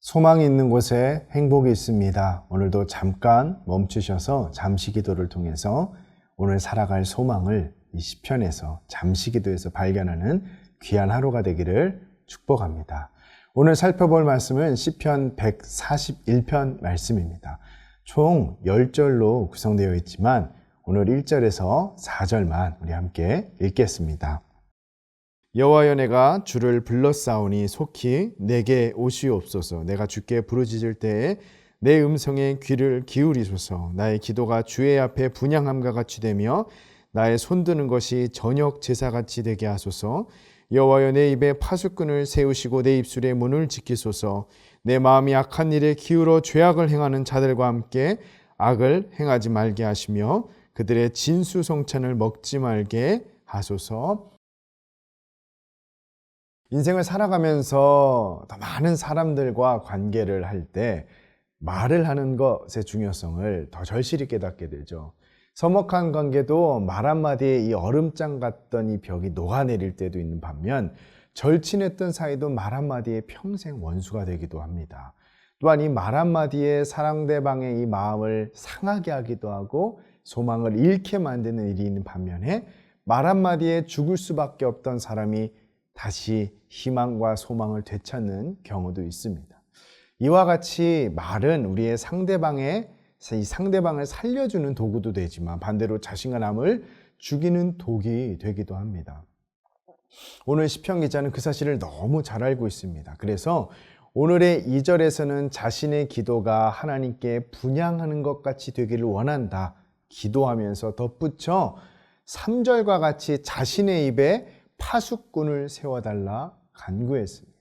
소망이 있는 곳에 행복이 있습니다. 오늘도 잠깐 멈추셔서 잠시 기도를 통해서 오늘 살아갈 소망을 이 시편에서 잠시 기도에서 발견하는 귀한 하루가 되기를 축복합니다. 오늘 살펴볼 말씀은 시편 141편 말씀입니다. 총 10절로 구성되어 있지만 오늘 1절에서 4절만 우리 함께 읽겠습니다. 여호와여, 내가 주를 불렀사오니 속히 내게 오시옵소서. 내가 주께 부르짖을 때에 내 음성에 귀를 기울이소서. 나의 기도가 주의 앞에 분향함과 같이 되며 나의 손드는 것이 저녁 제사같이 되게 하소서. 여호와여, 내 입에 파수꾼을 세우시고 내 입술의 문을 지키소서. 내 마음이 악한 일에 기울어 죄악을 행하는 자들과 함께 악을 행하지 말게 하시며 그들의 진수성찬을 먹지 말게 하소서. 인생을 살아가면서 더 많은 사람들과 관계를 할 때 말을 하는 것의 중요성을 더 절실히 깨닫게 되죠. 서먹한 관계도 말 한마디에 이 얼음장 같던 이 벽이 녹아내릴 때도 있는 반면 절친했던 사이도 말 한마디에 평생 원수가 되기도 합니다. 또한 이 말 한마디에 상대방의 이 마음을 상하게 하기도 하고 소망을 잃게 만드는 일이 있는 반면에 말 한마디에 죽을 수밖에 없던 사람이 다시 희망과 소망을 되찾는 경우도 있습니다. 이와 같이 말은 우리의 상대방을 살려주는 도구도 되지만 반대로 자신과 남을 죽이는 독이 되기도 합니다. 오늘 시편 기자는 그 사실을 너무 잘 알고 있습니다. 그래서 오늘의 2절에서는 자신의 기도가 하나님께 분향하는 것 같이 되기를 원한다 기도하면서 덧붙여 3절과 같이 자신의 입에 파수꾼을 세워달라 간구했습니다.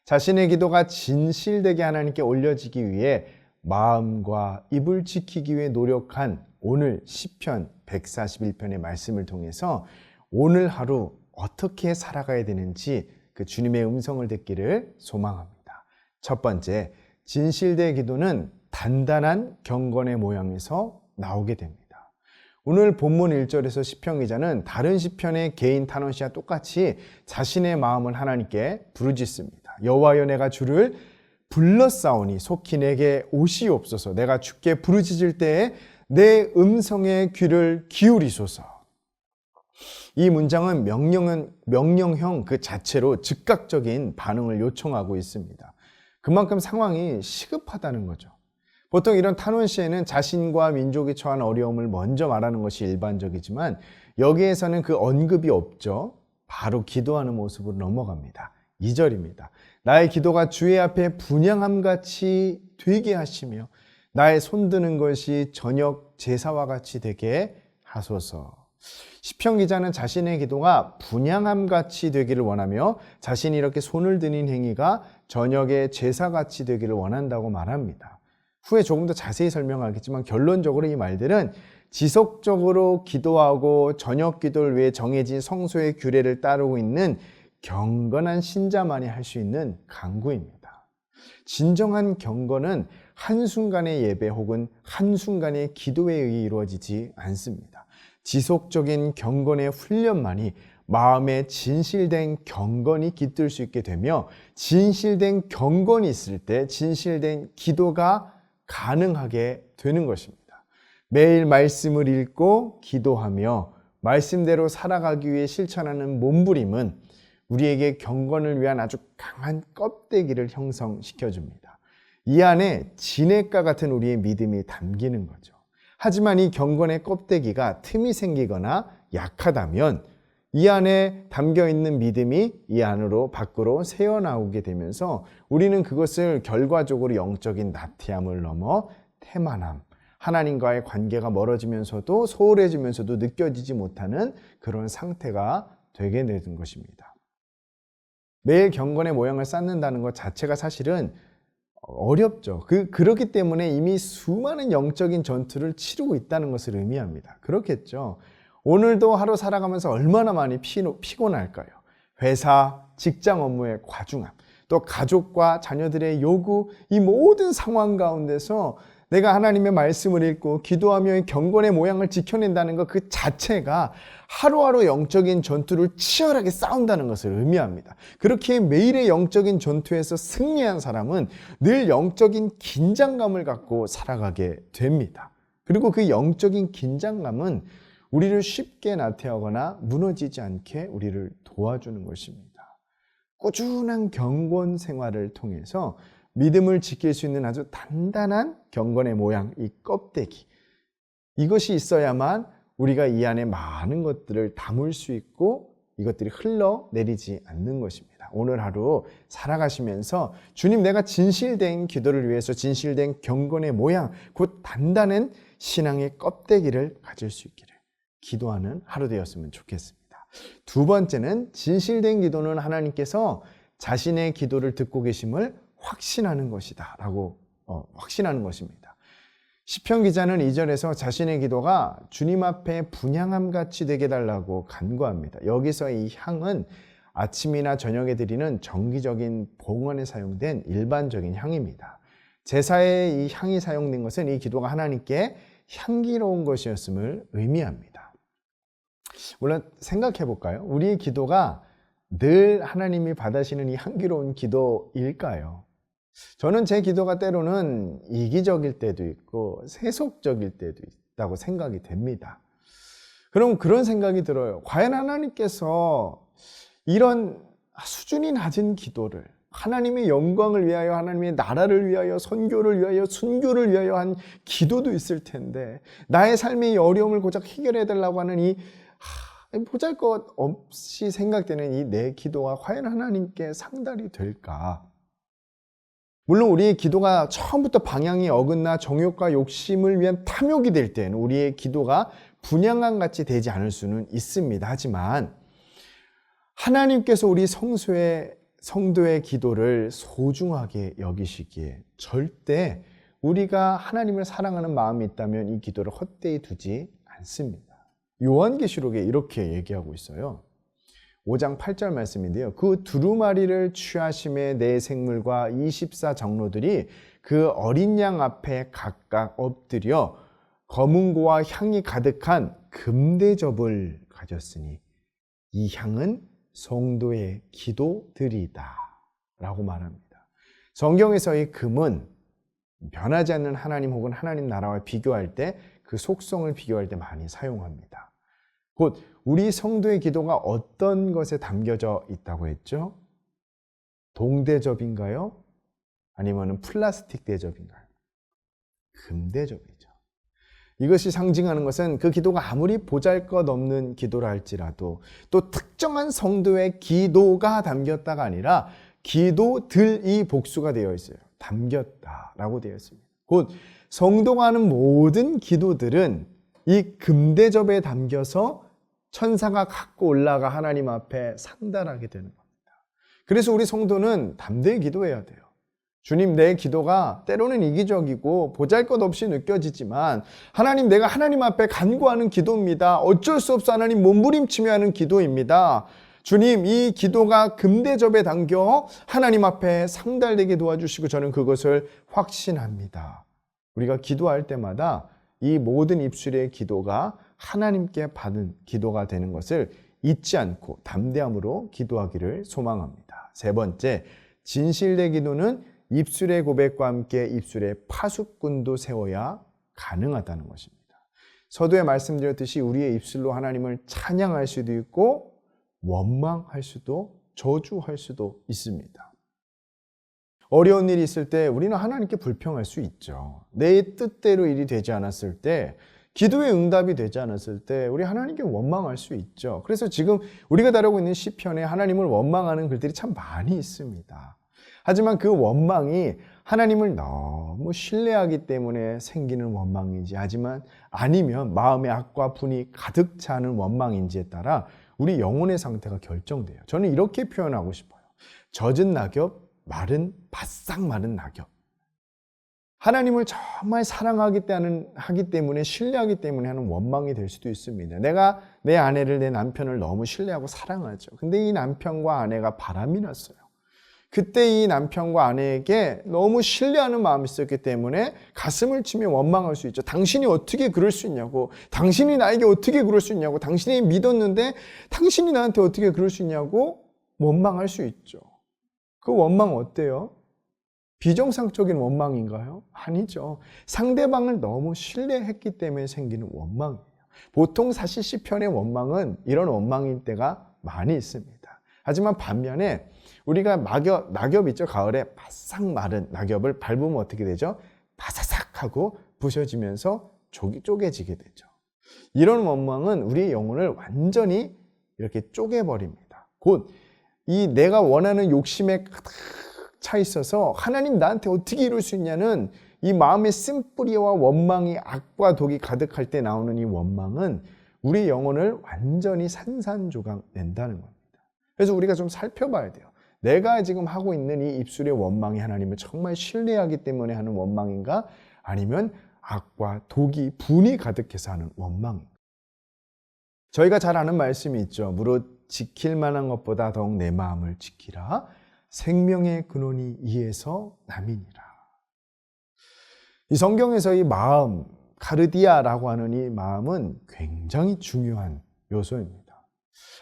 자신의 기도가 진실되게 하나님께 올려지기 위해 마음과 입을 지키기 위해 노력한 오늘 시편 141편의 말씀을 통해서 오늘 하루 어떻게 살아가야 되는지 그 주님의 음성을 듣기를 소망합니다. 첫 번째, 진실된 기도는 단단한 경건의 모양에서 나오게 됩니다. 오늘 본문 1절에서 시편 기자는 다른 시편의 개인 탄원시와 똑같이 자신의 마음을 하나님께 부르짖습니다. 여호와여, 내가 주를 불렀사오니 속히 내게 오시옵소서. 내가 주께 부르짖을 때에 내 음성에 귀를 기울이소서. 이 문장은 명령형 그 자체로 즉각적인 반응을 요청하고 있습니다. 그만큼 상황이 시급하다는 거죠. 보통 이런 탄원시에는 자신과 민족이 처한 어려움을 먼저 말하는 것이 일반적이지만 여기에서는 그 언급이 없죠. 바로 기도하는 모습으로 넘어갑니다. 2절입니다. 나의 기도가 주의 앞에 분향함같이 되게 하시며 나의 손드는 것이 저녁 제사와 같이 되게 하소서. 시편 기자는 자신의 기도가 분향함같이 되기를 원하며 자신이 이렇게 손을 드는 행위가 저녁의 제사같이 되기를 원한다고 말합니다. 후에 조금 더 자세히 설명하겠지만 결론적으로 이 말들은 지속적으로 기도하고 저녁 기도를 위해 정해진 성소의 규례를 따르고 있는 경건한 신자만이 할 수 있는 간구입니다. 진정한 경건은 한순간의 예배 혹은 한순간의 기도에 의해 이루어지지 않습니다. 지속적인 경건의 훈련만이 마음에 진실된 경건이 깃들 수 있게 되며 진실된 경건이 있을 때 진실된 기도가 가능하게 되는 것입니다. 매일 말씀을 읽고 기도하며 말씀대로 살아가기 위해 실천하는 몸부림은 우리에게 경건을 위한 아주 강한 껍데기를 형성시켜줍니다. 이 안에 진액과 같은 우리의 믿음이 담기는 거죠. 하지만 이 경건의 껍데기가 틈이 생기거나 약하다면 이 안에 담겨있는 믿음이 이 안으로 밖으로 새어나오게 되면서 우리는 그것을 결과적으로 영적인 나태함을 넘어 태만함, 하나님과의 관계가 멀어지면서도 소홀해지면서도 느껴지지 못하는 그런 상태가 되게 되는 것입니다. 매일 경건의 모양을 쌓는다는 것 자체가 사실은 어렵죠. 그렇기 때문에 이미 수많은 영적인 전투를 치르고 있다는 것을 의미합니다. 그렇겠죠. 오늘도 하루 살아가면서 얼마나 많이 피곤할까요? 회사, 직장 업무의 과중함, 또 가족과 자녀들의 요구, 이 모든 상황 가운데서 내가 하나님의 말씀을 읽고 기도하며 이 경건의 모양을 지켜낸다는 것 그 자체가 하루하루 영적인 전투를 치열하게 싸운다는 것을 의미합니다. 그렇게 매일의 영적인 전투에서 승리한 사람은 늘 영적인 긴장감을 갖고 살아가게 됩니다. 그리고 그 영적인 긴장감은 우리를 쉽게 나태하거나 무너지지 않게 우리를 도와주는 것입니다. 꾸준한 경건 생활을 통해서 믿음을 지킬 수 있는 아주 단단한 경건의 모양, 이 껍데기. 이것이 있어야만 우리가 이 안에 많은 것들을 담을 수 있고 이것들이 흘러내리지 않는 것입니다. 오늘 하루 살아가시면서 주님, 내가 진실된 기도를 위해서 진실된 경건의 모양, 곧 단단한 신앙의 껍데기를 가질 수 있기를 기도하는 하루 되었으면 좋겠습니다. 두 번째는 진실된 기도는 하나님께서 자신의 기도를 듣고 계심을 확신하는 것이다 라고 확신하는 것입니다. 시편 기자는 2절에서 자신의 기도가 주님 앞에 분향함 같이 되게 해달라고 간구합니다. 여기서 이 향은 아침이나 저녁에 드리는 정기적인 봉헌에 사용된 일반적인 향입니다. 제사에 이 향이 사용된 것은 이 기도가 하나님께 향기로운 것이었음을 의미합니다. 물론 생각해 볼까요? 우리의 기도가 늘 하나님이 받으시는 이 향기로운 기도일까요? 저는 제 기도가 때로는 이기적일 때도 있고 세속적일 때도 있다고 생각이 됩니다. 그럼 그런 생각이 들어요. 과연 하나님께서 이런 수준이 낮은 기도를 하나님의 영광을 위하여, 하나님의 나라를 위하여, 선교를 위하여, 순교를 위하여 한 기도도 있을 텐데 나의 삶의 어려움을 고작 해결해 달라고 하는 이 보잘것없이 생각되는 이 내 기도가 과연 하나님께 상달이 될까? 물론 우리의 기도가 처음부터 방향이 어긋나 정욕과 욕심을 위한 탐욕이 될 때는 우리의 기도가 분향함 같이 되지 않을 수는 있습니다. 하지만 하나님께서 우리 성도의 기도를 소중하게 여기시기에 절대 우리가 하나님을 사랑하는 마음이 있다면 이 기도를 헛되이 두지 않습니다. 요한계시록에 이렇게 얘기하고 있어요. 5장 8절 말씀인데요. 그 두루마리를 취하심에 네 생물과 24장로들이 그 어린 양 앞에 각각 엎드려 검은고와 향이 가득한 금대접을 가졌으니 이 향은 성도의 기도들이다 라고 말합니다. 성경에서의 금은 변하지 않는 하나님 혹은 하나님 나라와 비교할 때 그 속성을 비교할 때 많이 사용합니다. 곧 우리 성도의 기도가 어떤 것에 담겨져 있다고 했죠? 동대접인가요? 아니면 플라스틱 대접인가요? 금대접이죠. 이것이 상징하는 것은 그 기도가 아무리 보잘것없는 기도라 할지라도 또 특정한 성도의 기도가 담겼다가 아니라 기도들이 복수가 되어 있어요. 담겼다라고 되어 있습니다. 곧 성도가 하는 모든 기도들은 이 금대접에 담겨서 천사가 갖고 올라가 하나님 앞에 상달하게 되는 겁니다. 그래서 우리 성도는 담대히 기도해야 돼요. 주님, 내 기도가 때로는 이기적이고 보잘것없이 느껴지지만 하나님, 내가 하나님 앞에 간구하는 기도입니다. 어쩔 수 없어 하나님 몸부림치며 하는 기도입니다. 주님, 이 기도가 금대접에 담겨 하나님 앞에 상달되게 도와주시고 저는 그것을 확신합니다. 우리가 기도할 때마다 이 모든 입술의 기도가 하나님께 받은 기도가 되는 것을 잊지 않고 담대함으로 기도하기를 소망합니다. 세 번째, 진실된 기도는 입술의 고백과 함께 입술의 파수꾼도 세워야 가능하다는 것입니다. 서두에 말씀드렸듯이 우리의 입술로 하나님을 찬양할 수도 있고 원망할 수도 저주할 수도 있습니다. 어려운 일이 있을 때 우리는 하나님께 불평할 수 있죠. 내 뜻대로 일이 되지 않았을 때, 기도의 응답이 되지 않았을 때 우리 하나님께 원망할 수 있죠. 그래서 지금 우리가 다루고 있는 시편에 하나님을 원망하는 글들이 참 많이 있습니다. 하지만 그 원망이 하나님을 너무 신뢰하기 때문에 생기는 원망인지, 하지만 아니면 마음의 악과 분이 가득 차는 원망인지에 따라 우리 영혼의 상태가 결정돼요. 저는 이렇게 표현하고 싶어요. 젖은 낙엽, 바싹 마른 낙엽. 하나님을 정말 사랑하기 때문에, 신뢰하기 때문에 하는 원망이 될 수도 있습니다. 내가 내 아내를, 내 남편을 너무 신뢰하고 사랑하죠. 근데 이 남편과 아내가 바람이 났어요. 그때 이 남편과 아내에게 너무 신뢰하는 마음이 있었기 때문에 가슴을 치며 원망할 수 있죠. 당신이 어떻게 그럴 수 있냐고, 당신이 나에게 어떻게 그럴 수 있냐고, 당신이 믿었는데 당신이 나한테 어떻게 그럴 수 있냐고 원망할 수 있죠. 그 원망 어때요? 비정상적인 원망인가요? 아니죠. 상대방을 너무 신뢰했기 때문에 생기는 원망이에요. 보통 사실 시편의 원망은 이런 원망일 때가 많이 있습니다. 하지만 반면에 우리가 낙엽 있죠? 가을에 바싹 마른 낙엽을 밟으면 어떻게 되죠? 바사삭 하고 부셔지면서 쪼개지게 되죠. 이런 원망은 우리의 영혼을 완전히 이렇게 쪼개버립니다. 곧 이 내가 원하는 욕심에 가득 차 있어서 하나님 나한테 어떻게 이룰 수 있냐는 이 마음의 쓴뿌리와 원망이 악과 독이 가득할 때 나오는 이 원망은 우리 영혼을 완전히 산산조각 낸다는 겁니다. 그래서 우리가 좀 살펴봐야 돼요. 내가 지금 하고 있는 이 입술의 원망이 하나님을 정말 신뢰하기 때문에 하는 원망인가? 아니면 악과 독이 분이 가득해서 하는 원망인가? 저희가 잘 아는 말씀이 있죠. 무릇 지킬 만한 것보다 더욱 내 마음을 지키라. 생명의 근원이 이에서 남이니라. 이 성경에서 이 마음, 카르디아라고 하는 이 마음은 굉장히 중요한 요소입니다.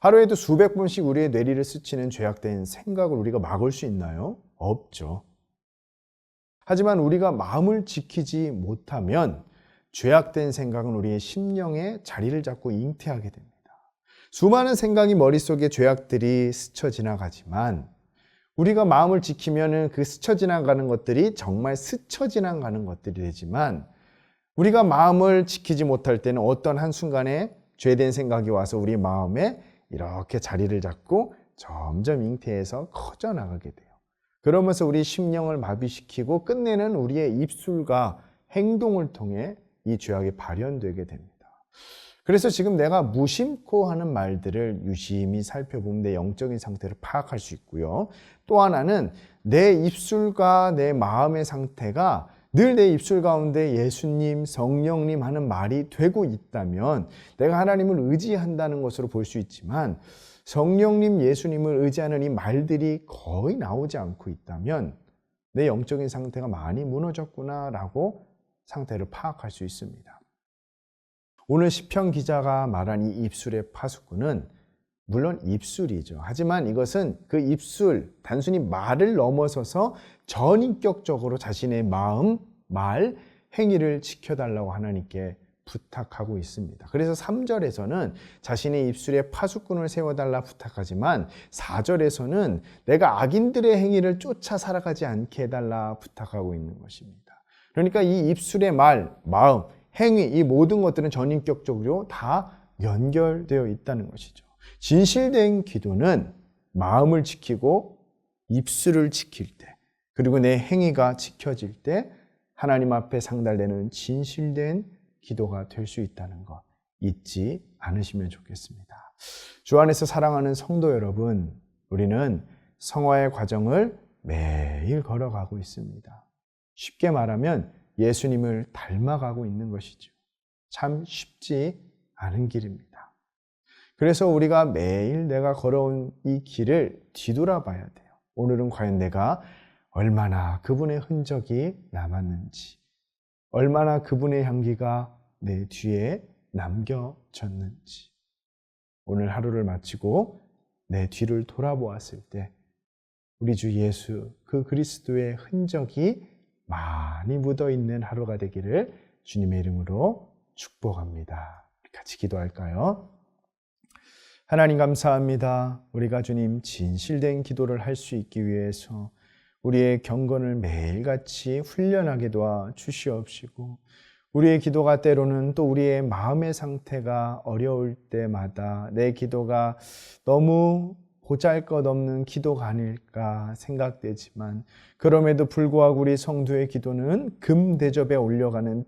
하루에도 수백 번씩 우리의 뇌리를 스치는 죄악된 생각을 우리가 막을 수 있나요? 없죠. 하지만 우리가 마음을 지키지 못하면 죄악된 생각은 우리의 심령에 자리를 잡고 잉태하게 됩니다. 수많은 생각이 머릿속에 죄악들이 스쳐 지나가지만 우리가 마음을 지키면 그 스쳐 지나가는 것들이 정말 스쳐 지나가는 것들이 되지만 우리가 마음을 지키지 못할 때는 어떤 한순간에 죄된 생각이 와서 우리 마음에 이렇게 자리를 잡고 점점 잉태해서 커져나가게 돼요. 그러면서 우리 심령을 마비시키고 끝내는 우리의 입술과 행동을 통해 이 죄악이 발현되게 됩니다. 그래서 지금 내가 무심코 하는 말들을 유심히 살펴보면 내 영적인 상태를 파악할 수 있고요. 또 하나는 내 입술과 내 마음의 상태가 늘 내 입술 가운데 예수님, 성령님 하는 말이 되고 있다면 내가 하나님을 의지한다는 것으로 볼 수 있지만 성령님, 예수님을 의지하는 이 말들이 거의 나오지 않고 있다면 내 영적인 상태가 많이 무너졌구나라고 상태를 파악할 수 있습니다. 오늘 시편 기자가 말한 이 입술의 파수꾼은 물론 입술이죠. 하지만 이것은 그 입술, 단순히 말을 넘어서서 전인격적으로 자신의 마음, 말, 행위를 지켜달라고 하나님께 부탁하고 있습니다. 그래서 3절에서는 자신의 입술에 파수꾼을 세워달라 부탁하지만 4절에서는 내가 악인들의 행위를 쫓아 살아가지 않게 해달라 부탁하고 있는 것입니다. 그러니까 이 입술의 말, 마음, 행위, 이 모든 것들은 전인격적으로 다 연결되어 있다는 것이죠. 진실된 기도는 마음을 지키고 입술을 지킬 때, 그리고 내 행위가 지켜질 때 하나님 앞에 상달되는 진실된 기도가 될 수 있다는 것 잊지 않으시면 좋겠습니다. 주 안에서 사랑하는 성도 여러분, 우리는 성화의 과정을 매일 걸어가고 있습니다. 쉽게 말하면 예수님을 닮아가고 있는 것이죠. 참 쉽지 않은 길입니다. 그래서 우리가 매일 내가 걸어온 이 길을 뒤돌아봐야 돼요. 오늘은 과연 내가 얼마나 그분의 흔적이 남았는지, 얼마나 그분의 향기가 내 뒤에 남겨졌는지. 오늘 하루를 마치고 내 뒤를 돌아보았을 때 우리 주 예수, 그 그리스도의 흔적이 많이 묻어있는 하루가 되기를 주님의 이름으로 축복합니다. 같이 기도할까요? 하나님 감사합니다. 우리가 주님 진실된 기도를 할 수 있기 위해서 우리의 경건을 매일같이 훈련하게 도와 주시옵시고, 우리의 기도가 때로는 또 우리의 마음의 상태가 어려울 때마다 내 기도가 너무 보잘것없는 기도가 아닐까 생각되지만, 그럼에도 불구하고 우리 성도의 기도는 금대접에 올려가는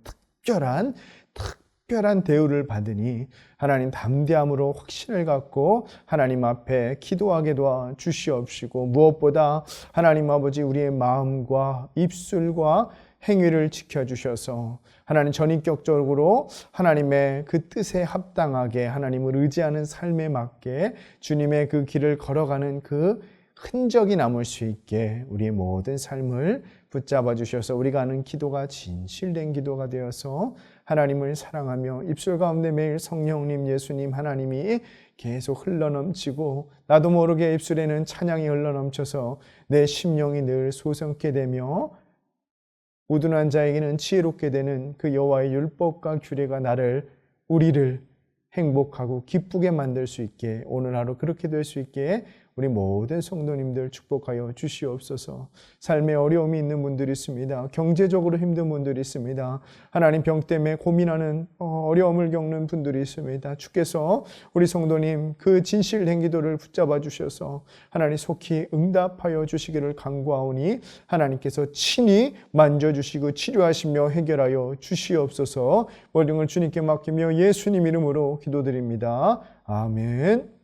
특별한 대우를 받으니 하나님 담대함으로 확신을 갖고 하나님 앞에 기도하게 도와 주시옵시고, 무엇보다 하나님 아버지 우리의 마음과 입술과 행위를 지켜주셔서 하나님 전인격적으로 하나님의 그 뜻에 합당하게 하나님을 의지하는 삶에 맞게 주님의 그 길을 걸어가는 그 흔적이 남을 수 있게 우리의 모든 삶을 붙잡아 주셔서 우리가 하는 기도가 진실된 기도가 되어서 하나님을 사랑하며 입술 가운데 매일 성령님, 예수님, 하나님이 계속 흘러넘치고 나도 모르게 입술에는 찬양이 흘러넘쳐서 내 심령이 늘 소성케 되며 우둔한 자에게는 지혜롭게 되는 그 여호와의 율법과 규례가 우리를 행복하고 기쁘게 만들 수 있게, 오늘 하루 그렇게 될 수 있게 우리 모든 성도님들 축복하여 주시옵소서. 삶에 어려움이 있는 분들이 있습니다. 경제적으로 힘든 분들이 있습니다. 하나님, 병 때문에 고민하는 어려움을 겪는 분들이 있습니다. 주께서 우리 성도님 그 진실된 기도를 붙잡아 주셔서 하나님 속히 응답하여 주시기를 간구하오니 하나님께서 친히 만져주시고 치료하시며 해결하여 주시옵소서. 모든 걸 주님께 맡기며 예수님 이름으로 기도드립니다. 아멘.